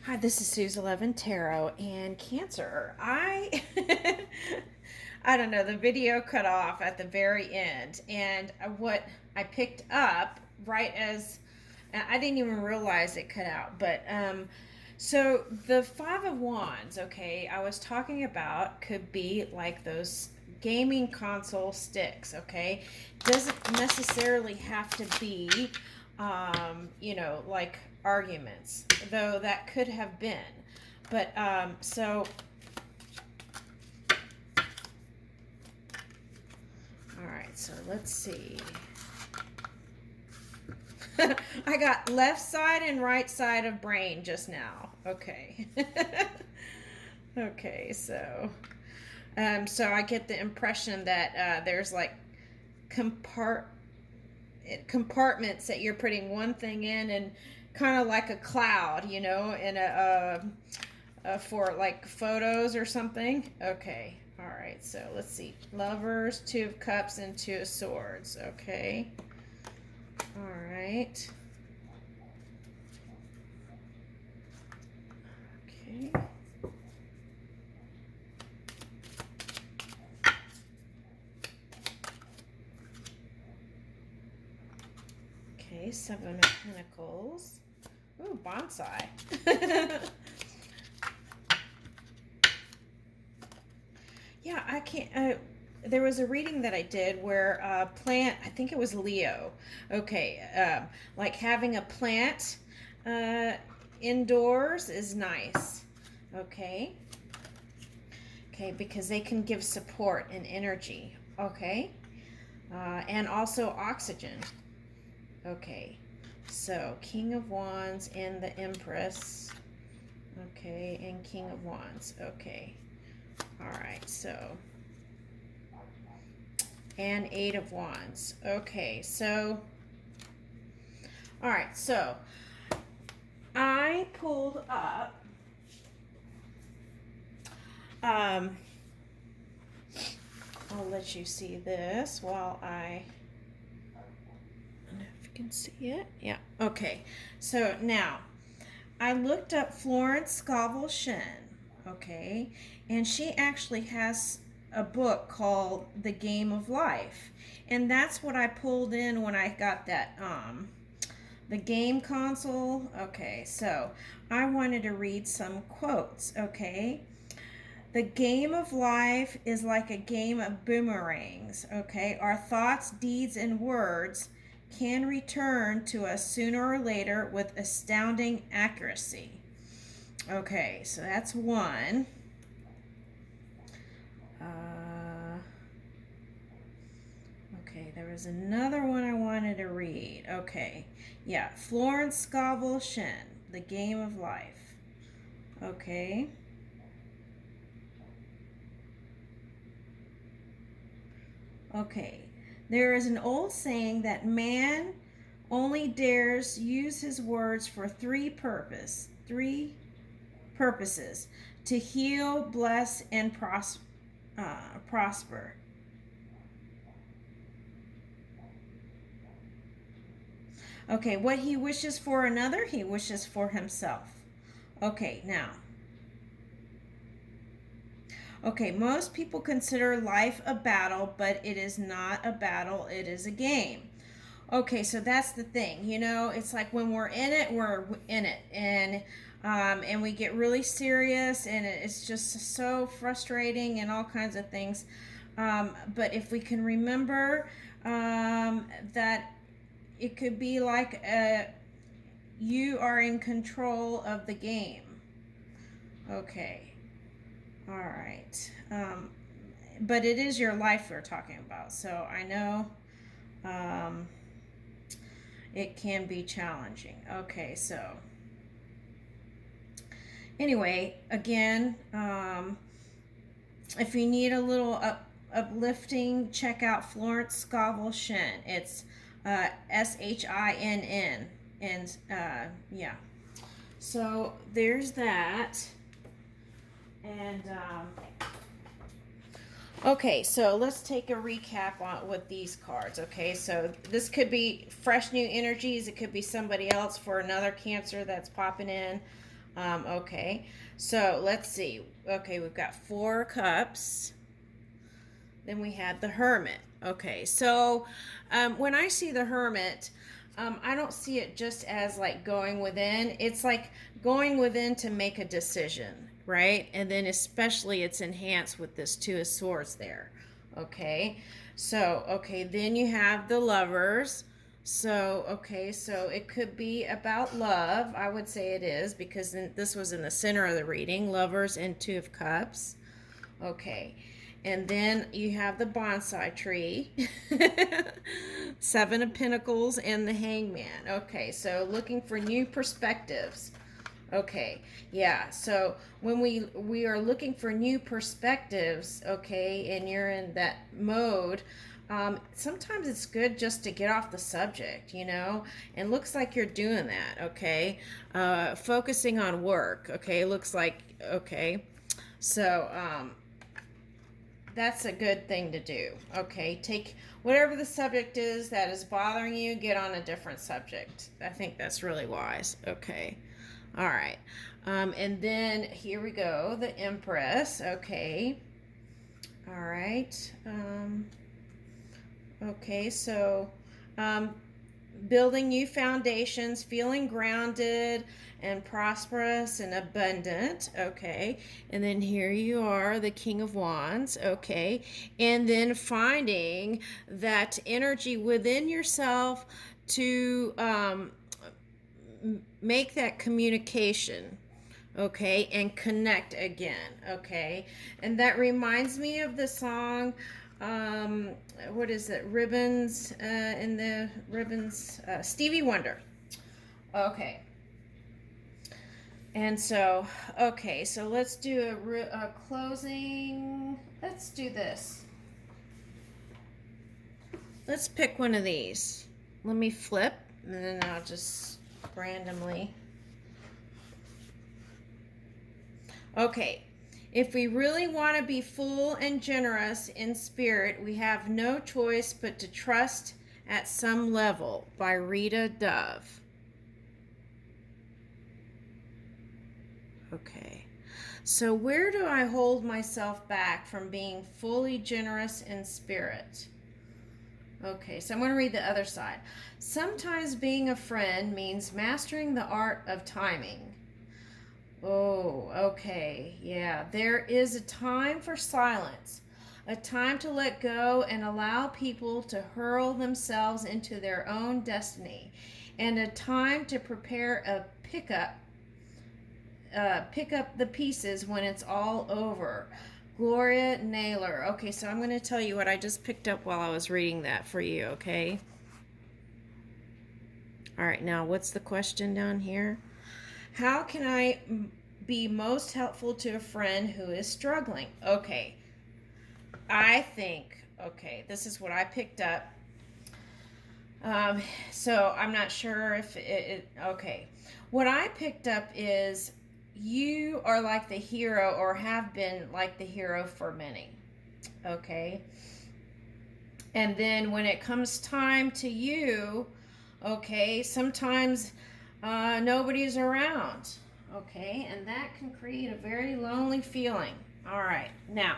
Hi, this is Suze 11 Tarot and Cancer. I don't know, the video cut off at the very end, and what I picked up right as I didn't even realize it cut out, but so the Five of Wands, okay, I was talking about could be like those gaming console sticks, okay? Doesn't necessarily have to be like arguments, though that could have been. But all right, so let's see. I got left side and right side of brain just now. Okay. Okay, so I get the impression that there's like compartments that you're putting one thing in, and kind of like a cloud, in for like photos or something. Okay. All right. So let's see. Lovers, Two of Cups, and Two of Swords. Okay. All right. Okay. Okay, Seven of Pentacles. Ooh, bonsai. Yeah, I can't. There was a reading that I did where plant, I think it was Leo. Okay, like having a plant indoors is nice. Okay. Okay, because they can give support and energy. Okay. And also oxygen. Okay. So, King of Wands and the Empress. Okay, and King of Wands. Okay. All right, so. And Eight of Wands. Okay, so. All right, so. I pulled up. I'll let you see this while I don't know if you can see it. Yeah. Okay. So now I looked up Florence Scovel Shinn. Okay. And she actually has a book called The Game of Life. And that's what I pulled in when I got that the game console. Okay. So I wanted to read some quotes. Okay. The game of life is like a game of boomerangs, okay? Our thoughts, deeds, and words can return to us sooner or later with astounding accuracy. Okay, so that's one. Okay, there was another one I wanted to read. Okay, yeah, Florence Scovel Shinn, The Game of Life. Okay. Okay, there is an old saying that man only dares use his words for three purposes: to heal, bless, and prosper. Okay, what he wishes for another, he wishes for himself. Okay, now. Okay, most people consider life a battle, but it is not a battle, it is a game. Okay, so that's the thing. It's like when we're in it, and we get really serious, and it's just so frustrating and all kinds of things. But if we can remember that it could be like you are in control of the game. Okay. All right. But it is your life we're talking about, so I know it can be challenging. Okay, so anyway, again, if you need a little uplifting, check out Florence Scovel Shinn. It's Shinn, and yeah. So there's that. And okay, so let's take a recap on with these cards. Okay, so this could be fresh new energies. It could be somebody else for another Cancer that's popping in. Okay, so let's see. Okay, we've got 4 cups. Then we had the Hermit. Okay, so when I see the Hermit, I don't see it just as like going within. It's like going within to make a decision, right? And then especially it's enhanced with this Two of Swords there. Okay, so okay, then you have the Lovers. So, okay, so it could be about love. I would say it is because this was in the center of the reading, Lovers and Two of Cups. Okay, and then you have the bonsai tree, 7 of Pentacles, and the Hangman. Okay, so looking for new perspectives. Okay, yeah, so when we are looking for new perspectives, okay, and you're in that mode, sometimes it's good just to get off the subject, you know, and looks like you're doing that, okay, focusing on work, okay, looks like, okay, so, that's a good thing to do. Okay, take whatever the subject is that is bothering you, get on a different subject. I think that's really wise. Okay, all right. And then here we go, the Empress. Okay, all right. Okay, so building new foundations, feeling grounded and prosperous and abundant. Okay, and then here you are, the King of Wands. Okay, and then finding that energy within yourself to make that communication, okay, and connect again. Okay, and that reminds me of the song, what is it, Ribbons, in the Ribbons, Stevie Wonder. Okay, and so, okay, so let's do a closing. Let's do this. Let's pick one of these. Let me flip, and then I'll just randomly. Okay, if we really want to be full and generous in spirit, we have no choice but to trust at some level, by Rita Dove. Okay, so where do I hold myself back from being fully generous in spirit? Okay, so I'm going to read the other side. Sometimes being a friend means mastering the art of timing. Oh, okay. Yeah, there is a time for silence, a time to let go and allow people to hurl themselves into their own destiny, and a time to prepare a pick up the pieces when it's all over. Gloria Naylor. Okay, so I'm going to tell you what I just picked up while I was reading that for you, okay? All right, now what's the question down here? How can I be most helpful to a friend who is struggling? Okay, I think, okay, this is what I picked up. So I'm not sure if okay. What I picked up is you are like the hero, or have been like the hero for many. Okay. And then when it comes time to you, okay, sometimes nobody's around. Okay, and that can create a very lonely feeling. All right, now,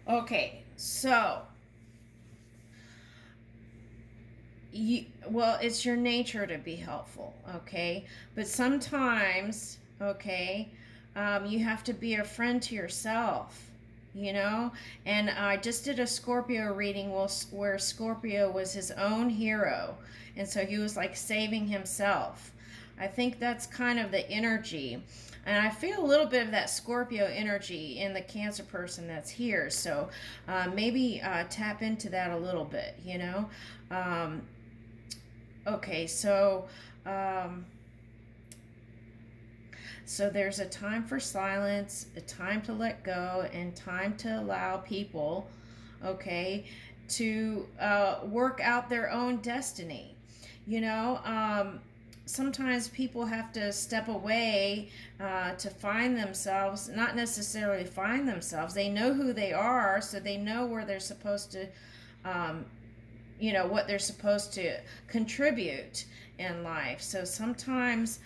okay, so well, it's your nature to be helpful, okay, but sometimes, okay, you have to be a friend to yourself, you know. And I just did a Scorpio reading where Scorpio was his own hero, and so he was like saving himself. I think that's kind of the energy, and I feel a little bit of that Scorpio energy in the Cancer person that's here, so maybe tap into that a little bit, you know. Okay, so so there's a time for silence, a time to let go, and time to allow people, okay, to work out their own destiny. You know, sometimes people have to step away to find themselves, not necessarily find themselves. They know who they are, so they know where they're supposed to, you know, what they're supposed to contribute in life. So sometimes,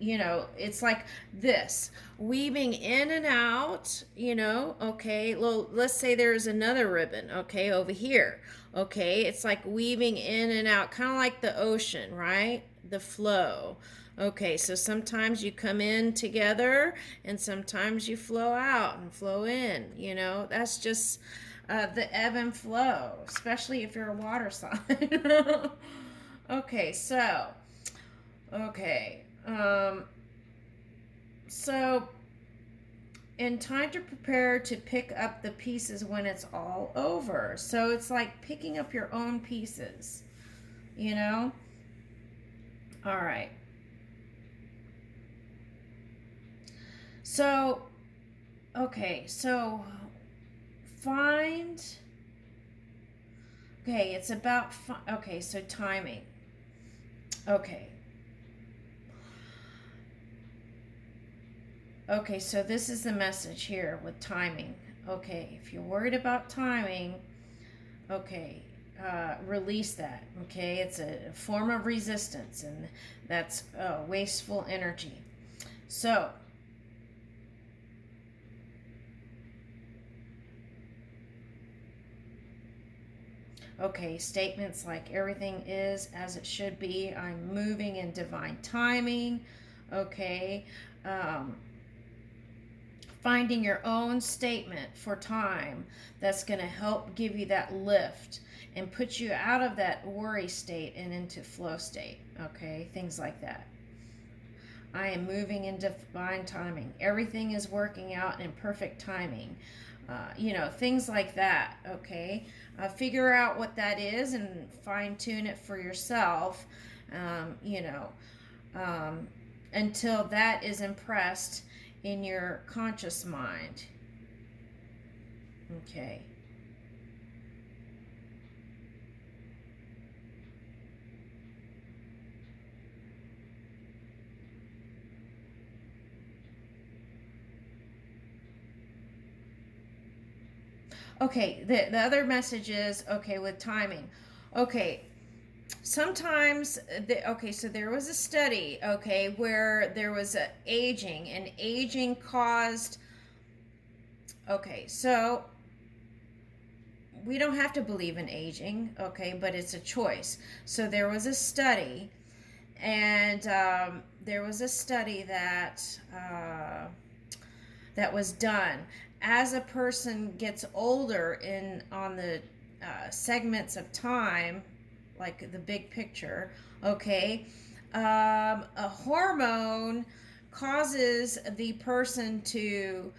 you know, it's like this, weaving in and out, you know, okay, well, let's say there's another ribbon, okay, over here, okay, it's like weaving in and out, kind of like the ocean, right? The flow. Okay, so sometimes you come in together and sometimes you flow out and flow in, you know, that's just the ebb and flow, especially if you're a water sign. Okay, so, okay, so in time to prepare to pick up the pieces when it's all over. So it's like picking up your own pieces, you know? All right. So, okay, so find, okay, it's about, okay, so timing. Okay. Okay, so this is the message here with timing. Okay, if you're worried about timing, okay, release that. Okay, it's a form of resistance, and that's wasteful energy. So, okay, statements like everything is as it should be. I'm moving in divine timing. Okay. Finding your own statement for time that's going to help give you that lift and put you out of that worry state and into flow state. Okay, things like that. I am moving in divine timing. Everything is working out in perfect timing. You know, things like that. Okay, figure out what that is and fine tune it for yourself. You know, until that is impressed in your conscious mind. Okay. Okay, the other message is, okay, with timing. Okay, sometimes, okay, so there was a study, okay, where there was a aging, and aging caused, okay, so we don't have to believe in aging, okay, but it's a choice. So there was a study, and there was a study that was done. As a person gets older on the segments of time, like the big picture, okay, a hormone causes the person to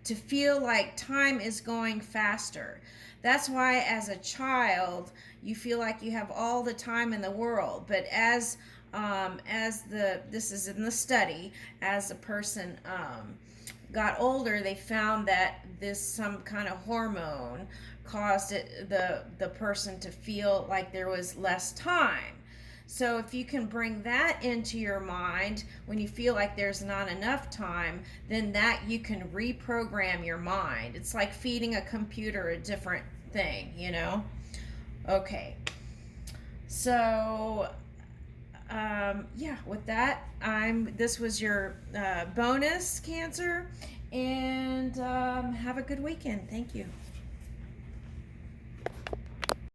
feel like time is going faster. That's why as a child you feel like you have all the time in the world, but as this is in the study, as a person got older, they found that some kind of hormone caused the person to feel like there was less time. So if you can bring that into your mind when you feel like there's not enough time, then that you can reprogram your mind. It's like feeding a computer a different thing, you know? Okay. So yeah, with that, this was your bonus, Cancer, and have a good weekend. Thank you.